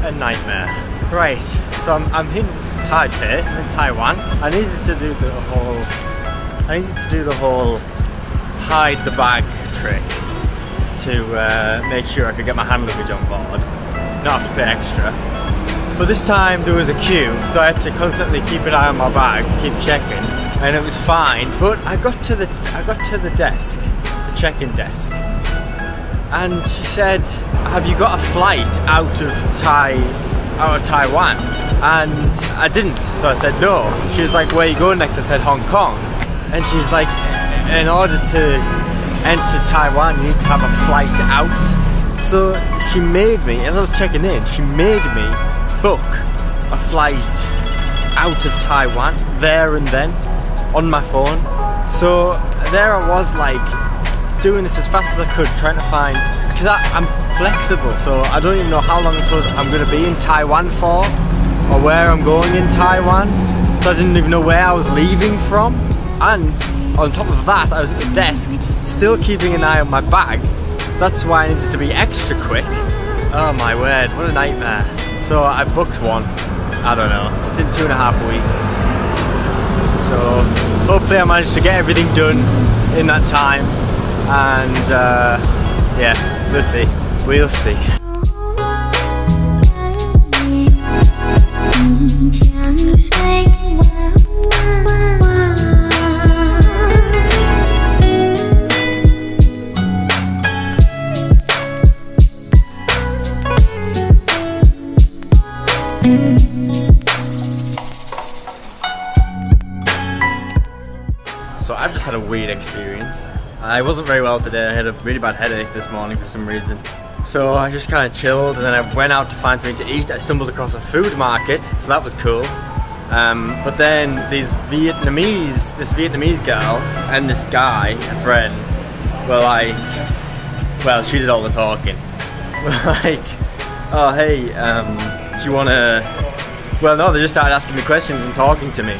a nightmare. Right, so I'm in Taipei, I'm in Taiwan. I needed to do the whole hide the bag trick to make sure I could get my hand luggage on board, not have to pay extra. But this time there was a queue, so I had to constantly keep an eye on my bag, keep checking, and it was fine. But I got to the desk, the check-in desk, and she said, "Have you got a flight out of Taiwan?" And I didn't, so I said no. She was like, "Where are you going next?" I said, "Hong Kong." And she's like, "In order to enter Taiwan, you need to have a flight out." So she made me, as I was checking in, she made me book a flight out of Taiwan there and then on my phone. So there I was, like, doing this as fast as I could, trying to find, because I'm flexible, so I don't even know how long I'm going to be in Taiwan for, or where I'm going in Taiwan. So I didn't even know where I was leaving from. And on top of that, I was at the desk still keeping an eye on my bag, so that's why I needed to be extra quick. Oh my word, what a nightmare. So I booked one, I don't know, it's in 2.5 weeks. So hopefully I managed to get everything done in that time, and yeah, we'll see, we'll see. So I've just had a weird experience. I wasn't very well today. I had a really bad headache this morning for some reason. So I just kind of chilled, and then I went out to find something to eat. I stumbled across a food market, so that was cool. But then this Vietnamese girl and this guy, a friend, well, she did all the talking. Like, "Oh hey, do you wanna..." Well, no, they just started asking me questions and talking to me.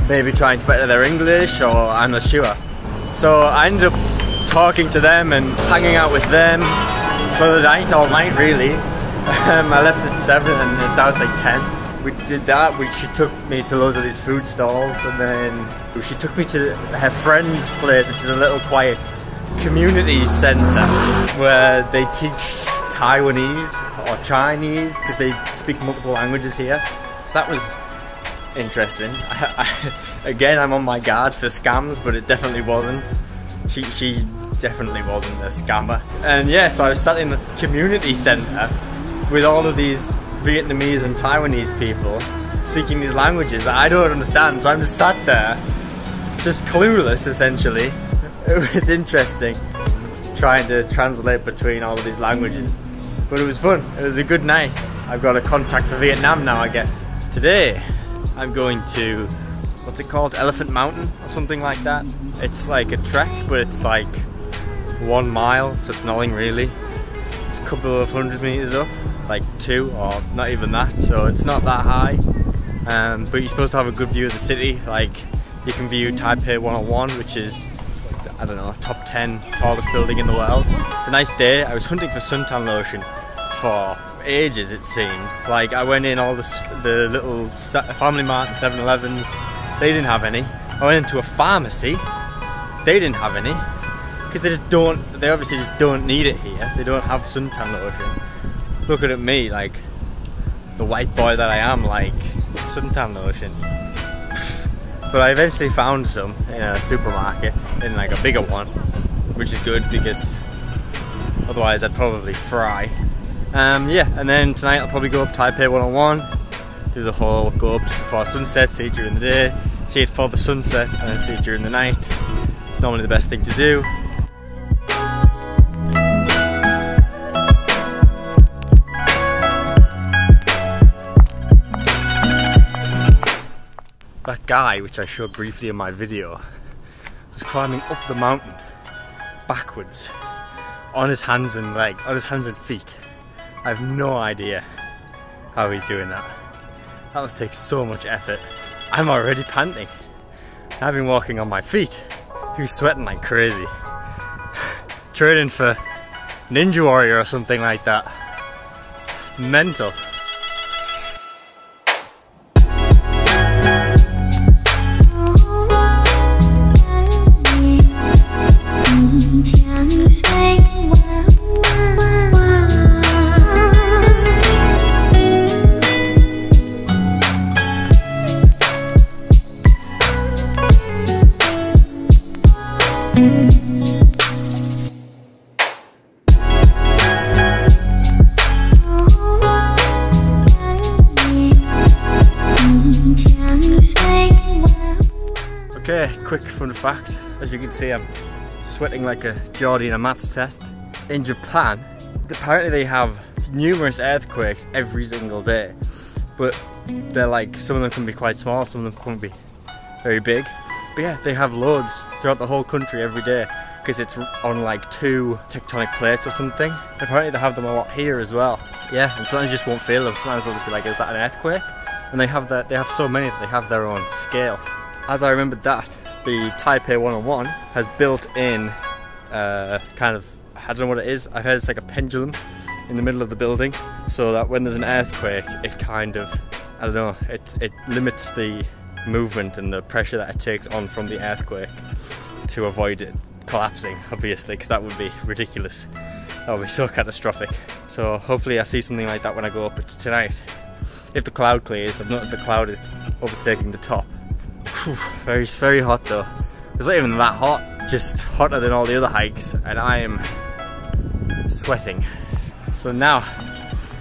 Maybe trying to better their English, or I'm not sure. So I ended up talking to them and hanging out with them for the night, all night really. I left at 7 and now it's like 10. We did that, she took me to loads of these food stalls, and then she took me to her friend's place, which is a little quiet community centre where they teach Taiwanese or Chinese, because they speak multiple languages here. So that was interesting. Again, I'm on my guard for scams, but it definitely wasn't. She definitely wasn't a scammer. And yeah, so I was sat in the community centre with all of these Vietnamese and Taiwanese people speaking these languages that I don't understand, so I'm just sat there, just clueless essentially. It was interesting trying to translate between all of these languages, but it was fun. It was a good night. I've got a contact for Vietnam now, I guess. Today I'm going to, what's it called, Elephant Mountain or something like that. It's like a trek, but it's like 1 mile, so it's nothing really. It's a couple of 100 meters up, like 2 or not even that, so it's not that high. But you're supposed to have a good view of the city. Like, you can view Taipei 101, which is, I don't know, top 10 tallest building in the world. It's a nice day. I was hunting for suntan lotion for ages, it seemed. Like, I went in all the little Family Mart and 7-Elevens, they didn't have any. I went into a pharmacy, they didn't have any, because they obviously just don't need it here. They don't have suntan lotion. Looking at me like the white boy that I am, like, suntan lotion. But I eventually found some in a supermarket, in like a bigger one, which is good because otherwise I'd probably fry. Yeah, and then tonight I'll probably go up Taipei 101, do the whole go up before sunset, see it during the day, see it for the sunset, and then see it during the night. It's normally the best thing to do. That guy, which I showed briefly in my video, was climbing up the mountain backwards on his hands and feet. I have no idea how he's doing that. That must take so much effort. I'm already panting. I've been walking on my feet. He was sweating like crazy. Training for Ninja Warrior or something like that. Mental. Okay, quick fun fact. As you can see, I'm sweating like a Geordie in a maths test. In Japan, apparently they have numerous earthquakes every single day, but they're like, some of them can be quite small, some of them can be very big. But yeah, they have loads throughout the whole country every day because it's on like 2 tectonic plates or something. Apparently they have them a lot here as well. Yeah, and sometimes you just won't feel them. Sometimes they'll just be like, is that an earthquake? And they have so many that they have their own scale. As I remembered that, the Taipei 101 has built in kind of, I don't know what it is, I heard it's like a pendulum in the middle of the building, so that when there's an earthquake, it kind of, I don't know, it limits the movement and the pressure that it takes on from the earthquake to avoid it collapsing, obviously, because that would be ridiculous. That would be so catastrophic. So hopefully I see something like that when I go up tonight. If the cloud clears. I've noticed the cloud is overtaking the top. Whew, very, very hot though. It's not even that hot, just hotter than all the other hikes, and I am sweating. So now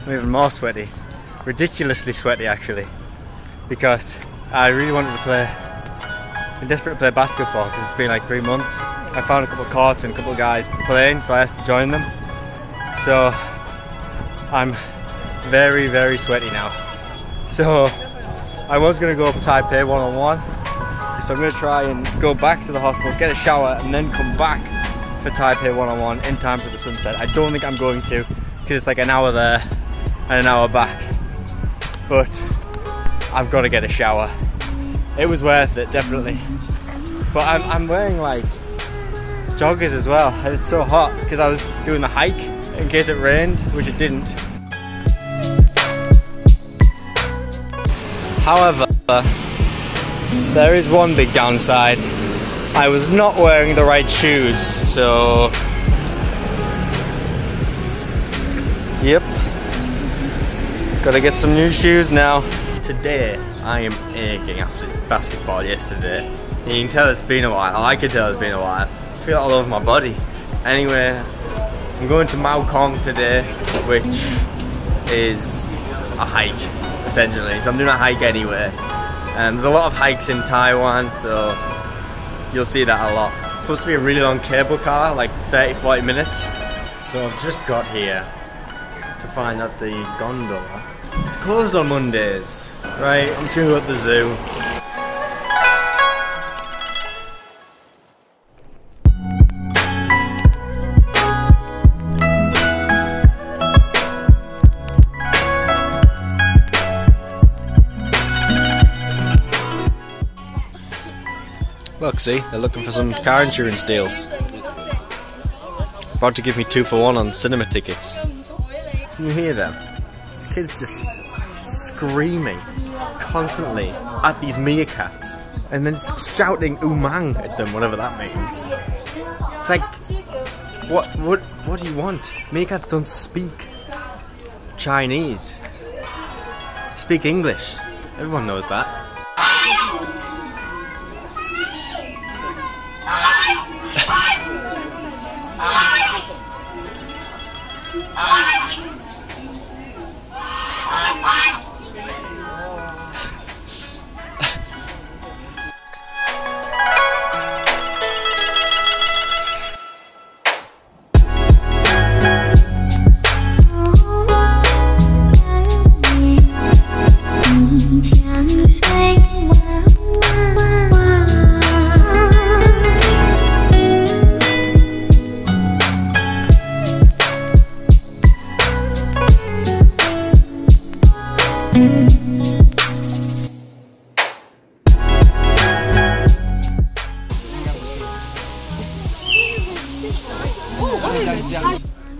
I'm even more sweaty, ridiculously sweaty actually, because I really wanted to play. I'm desperate to play basketball because it's been like 3 months. I found a couple of courts and a couple of guys playing, so I asked to join them. So I'm very, very sweaty now. So I was going to go up Taipei 101, so I'm going to try and go back to the hostel, get a shower, and then come back for Taipei 101 in time for the sunset. I don't think I'm going to, because it's like an hour there and an hour back. But I've got to get a shower. It was worth it, definitely. But I'm wearing like joggers as well, and it's so hot because I was doing the hike in case it rained, which it didn't. However, there is one big downside. I was not wearing the right shoes, so yep, gotta get some new shoes now. Today I am aching after basketball yesterday. You can tell it's been a while. I can tell it's been a while. I feel it all over my body. Anyway, I'm going to Maokong today, which is a hike essentially. So I'm doing a hike anyway. And there's a lot of hikes in Taiwan, so you'll see that a lot. It's supposed to be a really long cable car, like 30-40 minutes. So I've just got here to find that the gondola is closed on Mondays. Right, I'm just gonna go at the zoo. Look, see, they're looking for some car insurance deals. About to give me 2 for 1 on cinema tickets. Can you hear them? This kid's just screaming constantly at these meerkats and then shouting umang at them, whatever that means. It's like, what do you want? Meerkats don't speak Chinese. They speak English. Everyone knows that.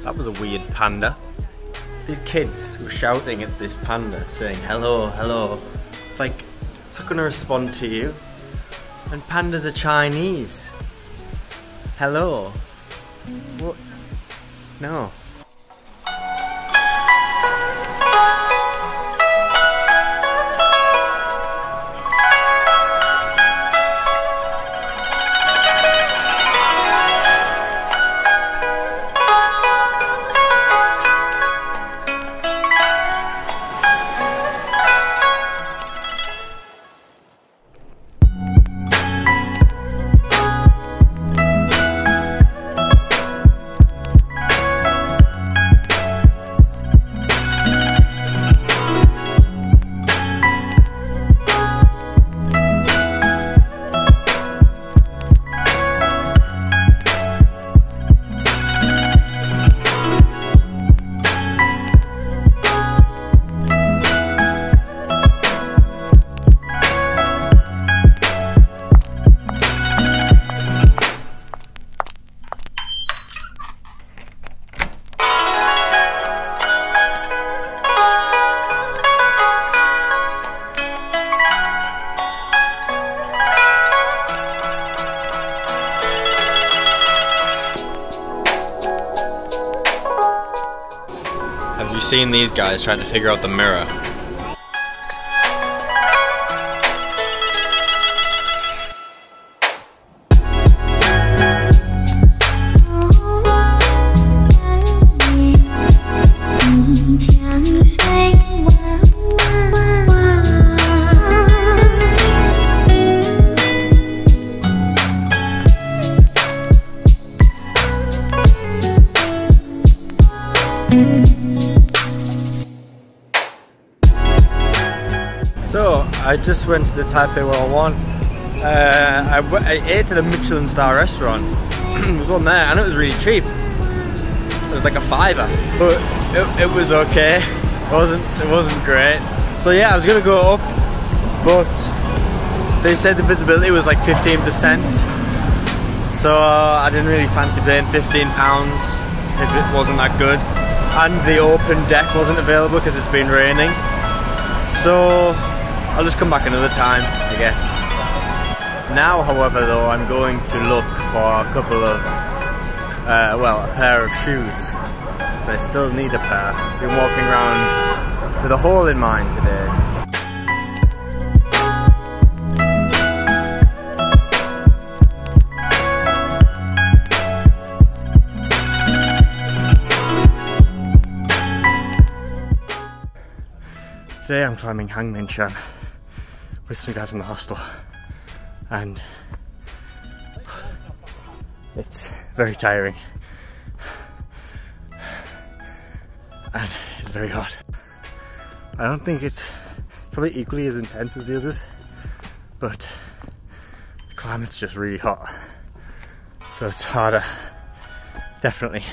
That was a weird panda. These kids were shouting at this panda, saying hello, hello. It's like, it's not gonna respond to you. And pandas are Chinese. Hello. What? No. seen these guys trying to figure out the mirror. So, I just went to the Taipei 101. I ate at a Michelin star restaurant. There was one there and it was really cheap. It was like a $5, but it was okay. It wasn't great. So yeah, I was gonna go up, but they said the visibility was like 15%. So I didn't really fancy paying £15 if it wasn't that good. And the open deck wasn't available because it's been raining. So I'll just come back another time, I guess. Now, however, though, I'm going to look for a couple of, well, a pair of shoes. Because I still need a pair. I've been walking around with a hole in mine today. Today I'm climbing Yangmingshan with some guys in the hostel, and it's very tiring and it's very hot. I don't think it's probably equally as intense as the others, but the climate's just really hot, so it's harder, definitely.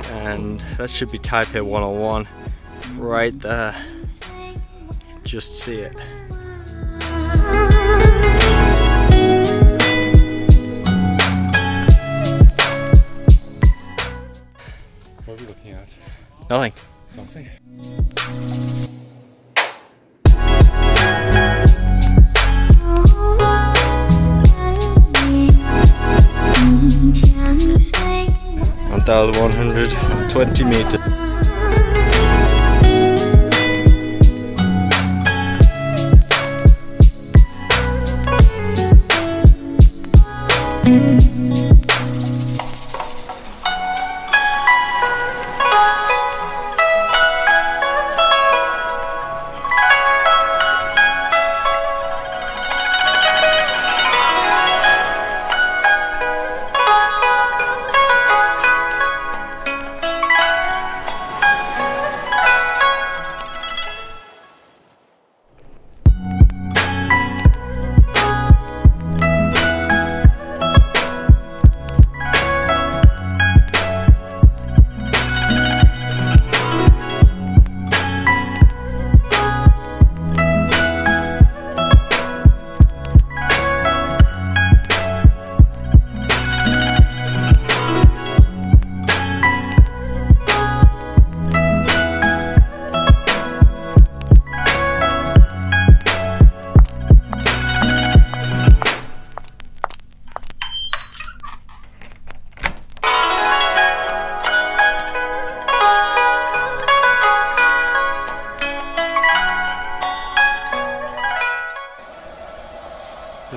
And that should be Taipei 101 right there. Just see it. What are we looking at? Nothing. Nothing. That was 120 meters.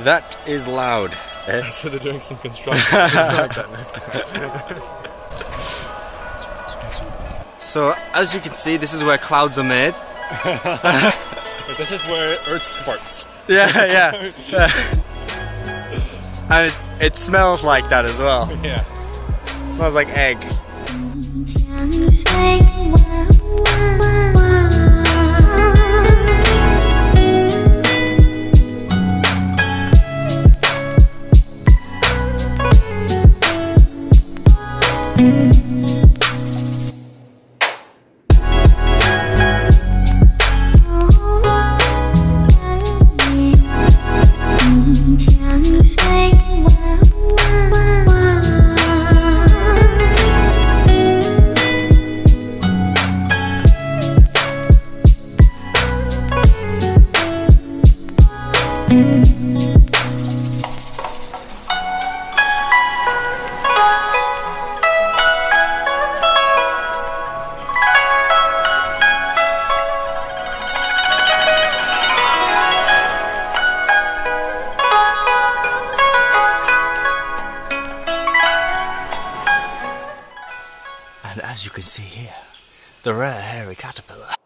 That is loud. So they're doing some construction. Like that next. So, as you can see, this is where clouds are made. This is where Earth farts. Yeah. And it smells like that as well. Yeah. It smells like egg. can see here, the rare hairy caterpillar.